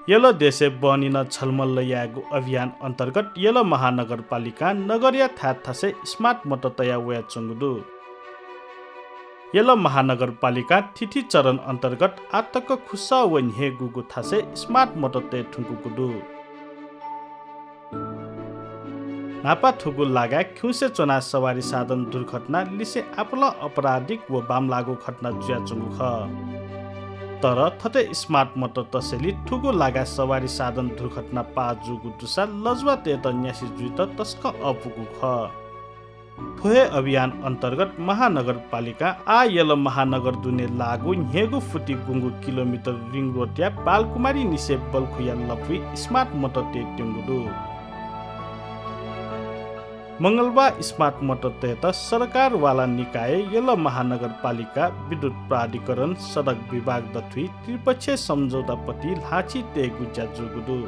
Yellow देशे बनिन छलमल्ल यागु अभियान अन्तर्गत यलो महानगरपालिका नगरिया थासे स्मार्ट मततया वया चंगुदु यलो महानगरपालिका तिथि चरण अन्तर्गत आतक खुसा वन्हे गुगु थासे स्मार्ट मतते ठुंकुकुदु नापा थुगु लागा ख्युसे चना सवारी साधन दुर्घटना लिसे आपला अपराधिक व बाम लागु घटना जुया चंगु ख तर थते स्मार्ट मत तसेली ठुगु लागा सवारी साधन दुर्घटना पा जुगु दुसा लजवा तेत न्यासी जुइत तस्क अपुगु ख थोहे अभियान अन्तर्गत महानगरपालिका आ यल महानगर दुने लागु हेगु फुटी गुंगु किलोमिटर रिङ रोड या बालकुमारी निसे बलखुया लपी स्मार्ट मत ते टेंगुदु मंगलबार स्मार्ट मोटर तहत सरकार वाला निकाय यल महानगरपालिका विद्युत प्राधिकरण सडक विभाग दथुई त्रिपक्षीय सम्झौतापति लाची तेगु ज्याजुगुदु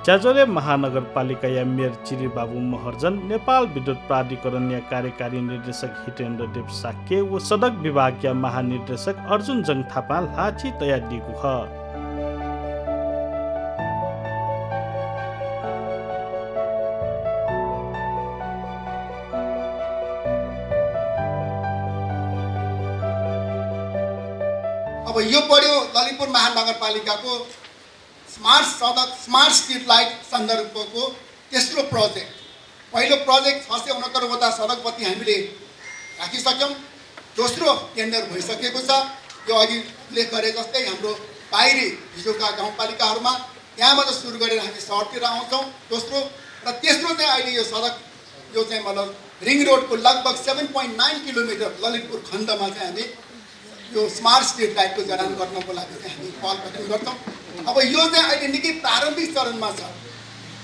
ज्याजोले महानगरपालिका या मेयर चिरी बाबु महर्जन नेपाल विद्युत प्राधिकरण या कार्यकारी निर्देशक हितेन्द्र देव साक्य व सडक विभाग या महानिर्देशक अर्जुन जङ थापा लाची तया दिगु ख अब यो बढ्यो ललितपुर महानगरपालिकाको स्मार्ट सडक स्मार्ट स्ट्रिट लाइट सन्दर्भको तेस्रो प्रोजेक्ट पहिलो प्रोजेक्ट 669 वटा सडकपति हामीले राखिसक्यौँ दोस्रो टेन्डर भइसकेको छ यो अघि उल्लेख गरे जस्तै हाम्रो बाहिरी हिजोका गाउँपालिकाहरूमा त्यहाँबाट सुरु गरेर हामी सहरतिर आउँछौँ दोस्रो र तेस्रो चाहिँ अहिले यो सडक यो चाहिँ मतलब रिङ रोडको लगभग 7.9 किलोमिटर ललितपुर खण्डमा चाहिँ हामी यो स्मार्ट स्ट्रिट लाइटको जडान गर्नको लागि चाहिँ हामी पहल गठन गर्छौँ अब यो चाहिँ अहिले निकै प्रारम्भिक चरणमा छ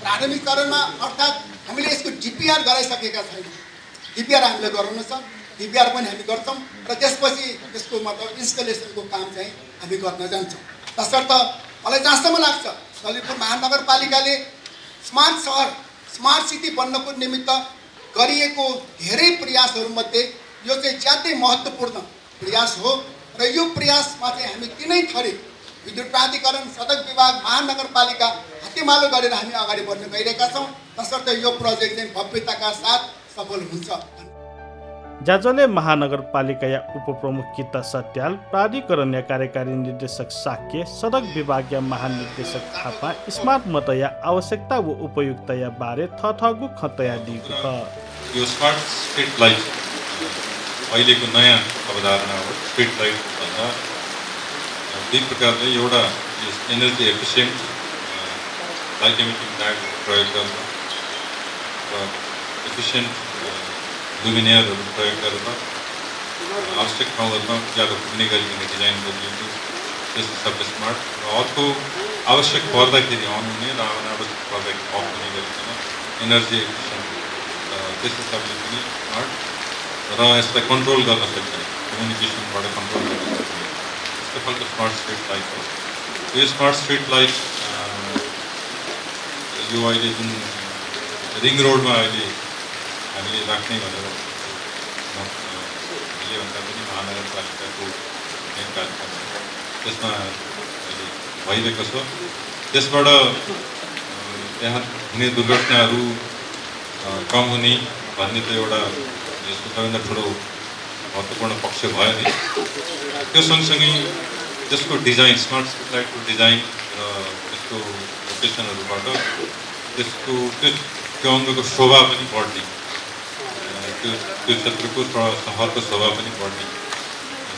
प्रारम्भिक चरणमा अर्थात् हामीले यसको डिपिआर गराइसकेका छैनौँ डिपिआर हामीले गराउनु छ डिपिआर पनि हामी गर्छौँ र त्यसपछि यसको मतलब इन्स्टलेसनको काम चाहिँ हामी गर्न जान्छौँ तसर्थ मलाई जहाँसम्म लाग्छ ललितपुर महानगरपालिकाले स्मार्ट सहर स्मार्ट सिटी बन्नको निमित्त गरिएको धेरै प्रयासहरूमध्ये यो चाहिँ ज्यादै महत्त्वपूर्ण प्रयास हो र यो प्रयासमा चाहिँ हामी तिनै थरी विद्युत प्राधिकरण सडक विभाग महानगरपालिका हातेमालो गरेर हामी अगाडि बढ्न गइरहेका छौँ तसर्थ यो प्रोजेक्ट चाहिँ भव्यताका साथ सफल हुन्छ ज्याजोले महानगरपालिका या उपप्रमुख किता सत्याल प्राधिकरण या कार्यकारी निर्देशक साक्य सडक विभाग या महानिर्देशक थापा स्मार्ट मत या आवश्यकता व उपयुक्तता या बारे थथगु खतया दिएको छ यो स्मार्ट स्ट्रिट लाइट अहिलेको नयाँ अवधारणा हो स्ट्रिट लाइट भन्दा दुई प्रकारले एउटा energy efficient light emitting light प्रयोग गर्न र एफिसियन्ट लुमिनियरहरू प्रयोग गरेर आवश्यक ठाउँहरूमा ज्यादा पुग्ने गरिकन डिजाइन गरिएको त्यस्तो सबै स्मार्ट र अर्को आवश्यक पर्दाखेरि अन हुने र अनावश्यक पर्दाखेरि अफ हुने गरिकन एनर्जी एफिसियन्ट त्यस्तो सबै पनि स्मार्ट र यसलाई कन्ट्रोल गर्न सक्ने कम्युनिकेसनबाट कन्ट्रोल गर्न सक्ने यस्तो खालको स्मार्ट स्ट्रिट लाइट हो यो स्मार्ट स्ट्रिट लाइट यो अहिले जुन रिङ रोडमा अहिले हामीले राख्ने भनेर योभन्दा पनि महानगरपालिकाको मेन कार्यक्रम त्यसमा अहिले भइरहेको छ त्यसबाट त्यहाँ हुने दुर्घटनाहरू कम हुने भन्ने त एउटा यसको सबैभन्दा ठुलो महत्त्वपूर्ण पक्ष भयो नि त्यो सँगसँगै त्यसको डिजाइन स्मार्ट स्ट्रिट लाइटको डिजाइन र त्यसको लोकेसनहरूबाट त्यसको त्यो अङ्गको शोभा पनि बढ्ने त्यो क्षेत्रको सहरको शोभा पनि बढ्ने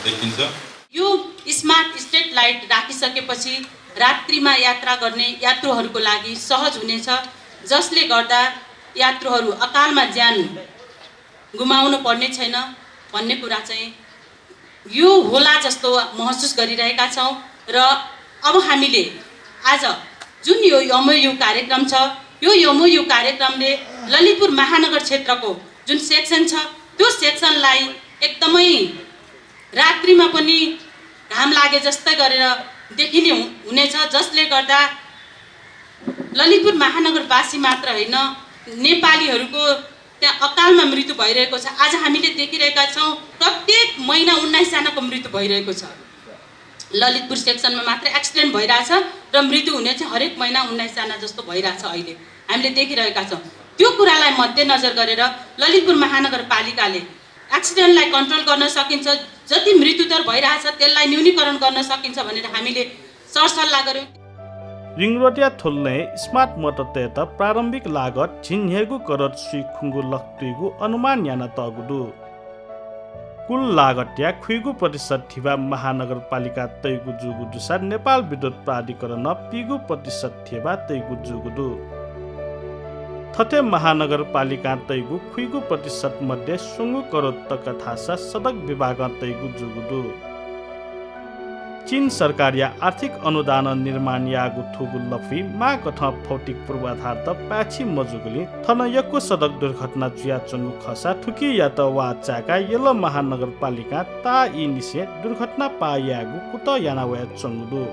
देखिन्छ यो स्मार्ट स्ट्रिट लाइट राखिसकेपछि रात्रिमा यात्रा गर्ने यात्रुहरूको लागि सहज हुनेछ जसले गर्दा यात्रुहरू अकालमा ज्यान गुमाउनु पर्ने छैन भन्ने कुरा चाहिँ यो होला जस्तो महसुस गरिरहेका छौँ र अब हामीले आज जुन यो एमओयू कार्यक्रम छ यो एमओयू कार्यक्रमले ललितपुर महानगर क्षेत्रको जुन सेक्सन छ त्यो सेक्सनलाई एकदमै रात्रिमा पनि घाम लागे जस्तै गरेर देखिने हुनेछ जसले गर्दा ललितपुर महानगरवासी मात्र होइन नेपालीहरूको त्यहाँ अकालमा मृत्यु भइरहेको छ आज हामीले देखिरहेका छौँ प्रत्येक महिना 19 जनाको मृत्यु भइरहेको छ ललितपुर सेक्सनमा मात्र एक्सिडेन्ट भइरहेछ र मृत्यु हुने चाहिँ हरेक महिना 19 जना जस्तो भइरहेछ अहिले हामीले देखिरहेका छौँ। त्यो कुरालाई मध्यनजर गरेर ललितपुर महानगरपालिकाले एक्सिडेन्टलाई कन्ट्रोल गर्न सकिन्छ, जति मृत्युदर भइरहेछ त्यसलाई न्यूनीकरण गर्न सकिन्छ भनेर हामीले सरसल्लाह गर्यौँ। रिङ रोडिया थोल्ने स्मार्ट मोटर तेत प्रारम्भिक लागत झिन्हेगु करोड सुई खुङ्गु लक्तुइगु अनुमान याना तगुदु कुल लागत या खुइगु प्रतिशत थिबा महानगरपालिका तैगु जुगु दुसा नेपाल विद्युत प्राधिकरण पिगु प्रतिशत थिबा तैगु जुगुदु थते महानगरपालिका तैगु खुइगु प्रतिशत मध्ये सुंगु करोड तक थासा सडक विभाग तैगु जुगुदु चीन सरकार या आर्थिक अनुदान निर्माण यागु थुगु लफी मा कथ भौतिक पूर्वाधार त पाछि मजुगुली थन यको सडक दुर्घटना जुया चंगु खसा थुकी या त वा चाका यल महानगरपालिका ता इ निसे दुर्घटना पा यागु कुत याना वया चंगुदु